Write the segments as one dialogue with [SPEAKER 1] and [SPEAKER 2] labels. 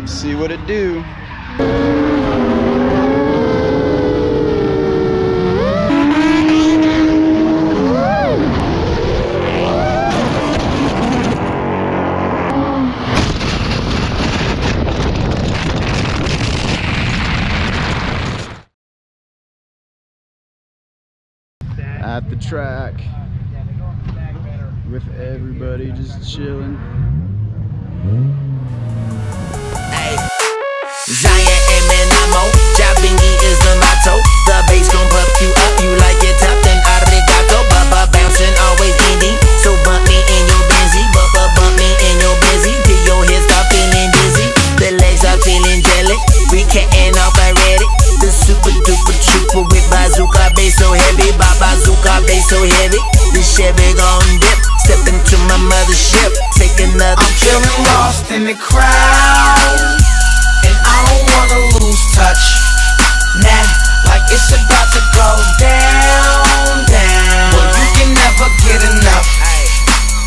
[SPEAKER 1] See what it do. At the track with everybody just chilling.
[SPEAKER 2] Hey, Giant and Manamo, Jabingi is the motto. The bass gon' puff you up, you like it tough, then arigato. Bubba bouncing, always ending. So bump me in your Benzie, Bubba bump me in your Benzie. Till your head start feeling dizzy, the legs are feeling jelly. We cattin' off already. The super duper trooper with bazooka bass so heavy, bazooka bass so heavy. The Chevy gon' dip, step into my mothership, take another
[SPEAKER 3] I'm
[SPEAKER 2] trip.
[SPEAKER 3] feeling lost in the crowd, and I don't wanna lose touch. Nah, like it's about to go down, down. Well, you can never get enough.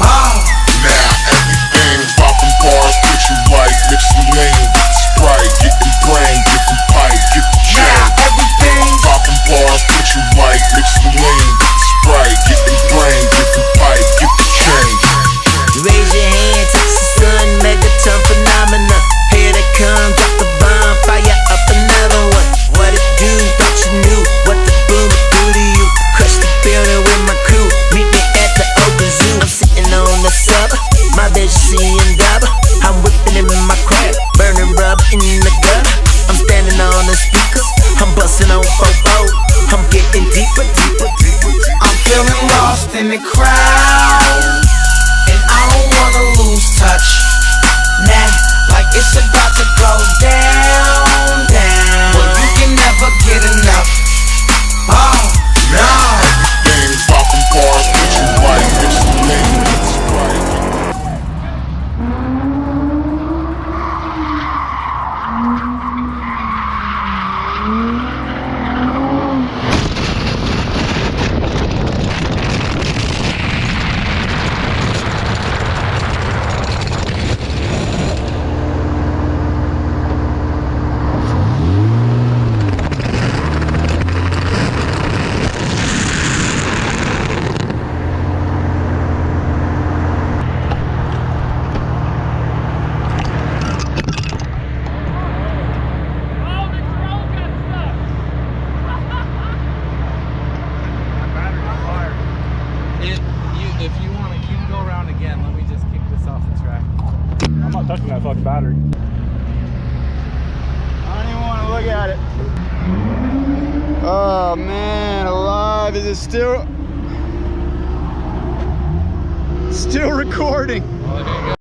[SPEAKER 3] Oh,
[SPEAKER 4] Now everything poppin' bars, get you right, mix the lean, get the Sprite, get the brain, get the pipe, get the chain.
[SPEAKER 3] now everything.
[SPEAKER 4] Poppin' bars, get you right, mix the lean, get the Sprite, get the brain, get the pipe, get the chain.
[SPEAKER 2] Raise your hand, touch the sun, megaton phenomena. Here they come, drop the bomb, fire up another one. What it do, thought you knew what the boom would do to you. Crush the building with my crew, meet me at the open zoo. I'm sitting on the sub, my bitch seeing double. I'm whipping in my crap, burning rub in the gutter. I'm standing on the speakers, I'm busting on fofo. I'm getting deeper, deeper, deeper.
[SPEAKER 3] I'm feeling lost in the crowd, and I don't wanna lose touch. Nah, like it's about to go down, down. Well, you can never get enough. Oh, no.
[SPEAKER 4] Everything poppin' bars, get you right, mix the lean, get the Sprite.
[SPEAKER 5] If you want to, you can go around again. Let me just kick this off the track. I'm not touching that fucking battery.
[SPEAKER 1] I don't even want to look at it. Oh man, alive. Is it still recording?
[SPEAKER 5] Well, there you go.